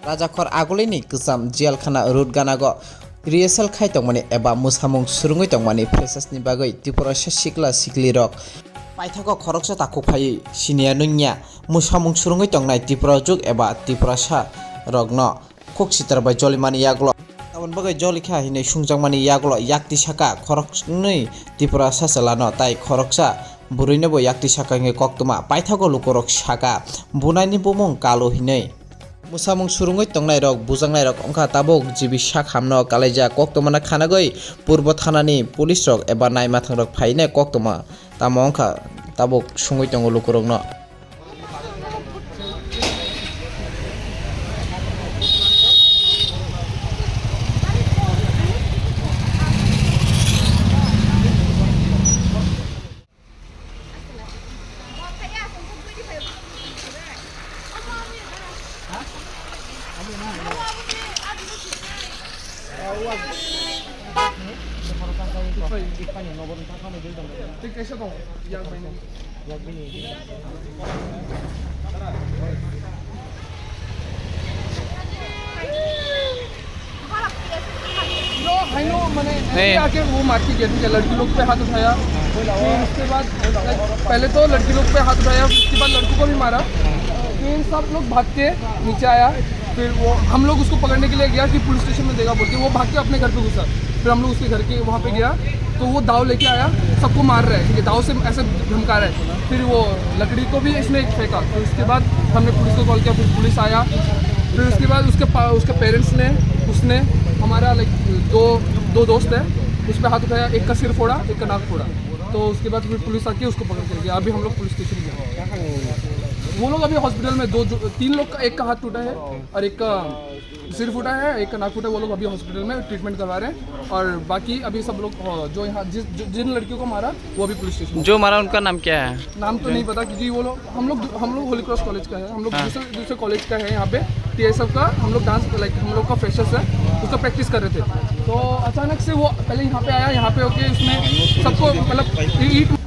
राजाखर आगोलैनि गोजाम जेलखाना रुटगानागो रिहार्सेल खायतंमानि एबा मोसामुं सुरुङै तंमानि फ्रेसार्सनि बागै त्रिपुरा सिख्ला सिख्ली रक पाइथाखो खरकसा ताकुफायै सिनिया नुन्या मोसामुं सुरुङै तंनाय त्रिपुरा जुग एबा त्रिपुरा सा रकनो खक्सितारबाय जलिमानि याग्लो तामन बागै जलिखा हिनै सुंजांमानि याग्लो याक्ति साका खरकनै त्रिपुरा सासालानो ताई खरकसा बुरैनोबो याक्ति साकाङै कक्तमा पाइथाखो लुकरक साका बुनायनि बुमुं कालो हिनै मुसामुं सुरुङै तंनाय रक बुजांनाय रक अंखा ताबक जिबि सा खामनो कालाइजा कक्तमाना खानागै पूर्व थानानि पुलिस रक एबा नायमाथां रक फाइने कक्तमा तामो अंखा ताबक सुङै तंगो लुकरकनो आके वो मार के गया लड़की लोग पे हाथ उठाया फिर उसके बाद पहले तो लड़की लोग पे हाथ उठाया उसके बाद लड़कों को भी मारा फिर सब लोग भाग के नीचे आया फिर वो हम लोग उसको पकड़ने के लिए गया कि पुलिस स्टेशन में देगा बोल के वो भाग के अपने घर पे घुसा फिर हम लोग उसके घर के वहाँ पे गया तो वो दाव लेके आया सबको मार रहा है ठीक है दाव से ऐसे धमका रहा है फिर वो लकड़ी को भी इसने फेंका फिर उसके बाद हमने पुलिस को कॉल किया फिर पुलिस आया फिर उसके बाद उसके पेरेंट्स ने उसने हमारा लाइक दो दोस्त है उस पर हाथ उठाया एक का सिर फोड़ा एक का नाक फोड़ा तो उसके बाद फिर पुलिस आके उसको पकड़ के गया अभी हम लोग पुलिस स्टेशन गए वो लोग अभी हॉस्पिटल में तीन लोग का एक का हाथ टूटा है और एक का सिर फूटा है एक का नाक फूटा है वो लोग अभी हॉस्पिटल में ट्रीटमेंट करवा रहे हैं और बाकी अभी सब लोग जो यहाँ जिन लड़कियों को मारा वो अभी पुलिस स्टेशन जो मारा उनका नाम क्या है नाम तो नहीं पता क्योंकि वो लोग हम लोग होली क्रॉस कॉलेज का है हम लोग दूसरे कॉलेज का है यहाँ पे TSF का हम लोग डांस लाइक हम लोग का फ्रेशर्स है उसका प्रैक्टिस कर रहे थे तो अचानक से वो पहले यहाँ पे आया यहाँ पे होके उसने सबको मतलब ईट